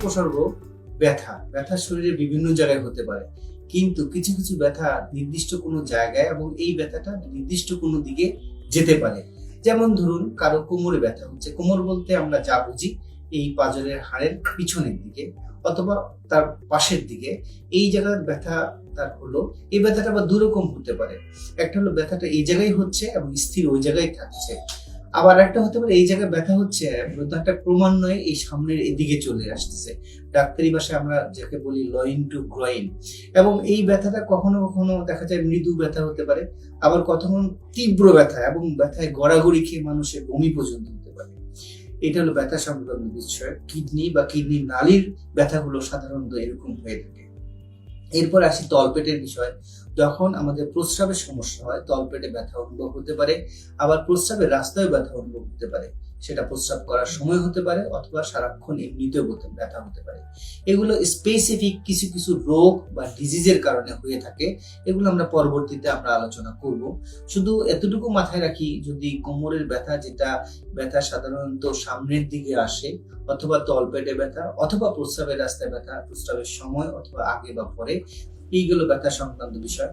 উপসর্গ ব্যথা। ব্যথা শরীরে বিভিন্ন জায়গায় হতে পারে, কিন্তু কিছু কিছু ব্যথা নির্দিষ্ট কোনো জায়গায় এবং এই ব্যথাটা নির্দিষ্ট কোনো দিকে যেতে পারে। যেমন ধরুন কারো কোমরে ব্যথা হচ্ছে, কোমর বলতে আমরা যা বুঝি এই পাঁজরের হাড়ের পিছনের দিকে অথবা তার পাশের দিকে, এই জায়গার ব্যথা তার হলো। এই ব্যথাটা আবার দুরকম হতে পারে। একটা হলো ব্যথাটা এই জায়গায় হচ্ছে এবং স্থির ওই জায়গায় থাকছে, আবার একটা হতে পারে এই জায়গায় ব্যথা হচ্ছে ব্যথাটা ক্রমান্বয়ে এই সামনের এদিকে চলে আসতেছে, ডাক্তারি ভাষায় আমরা যাকে বলি লইন টু গ্রয়েন। এবং এই ব্যথাটা কখনো কখনো দেখা যায় মৃদু ব্যথা হতে পারে, আবার কখনো তীব্র ব্যথা এবং ব্যথায় গড়াগড়ি খেয়ে মানুষের বমি পর্যন্ত হতে পারে। এটা হলো ব্যথা সংক্রান্ত বিষয়। কিডনি বা কিডনির নালীর ব্যথাগুলো সাধারণত এরকম হয়ে থাকে। এরপর আসি তলপেটের বিষয়। যখন আমাদের প্রস্রাবের সমস্যা হয় তলপেটে ব্যথা অনুভব হতে পারে, আবার প্রস্রাবের রাস্তায় ব্যথা অনুভব হতে পারে। সেটা প্রস্রাব করার সময় হতে পারে অথবা সারাক্ষণ এমনিতেও ব্যথা হতে পারে। এগুলো স্পেসিফিক কিছু কিছু রোগ বা ডিজিজের কারণে হয়ে থাকে। এগুলো আমরা পরবর্তীতে আলোচনা করব। শুধু এতটুকু মাথায় রাখি, যদি কোমরের ব্যথা, যেটা ব্যথা সাধারণত সামনের দিকে আসে, অথবা তলপেটে ব্যথা, অথবা প্রস্রাবের রাস্তায় ব্যথা, প্রস্রাবের সময় অথবা আগে বা পরে, এইগুলো ব্যথা সংক্রান্ত বিষয়।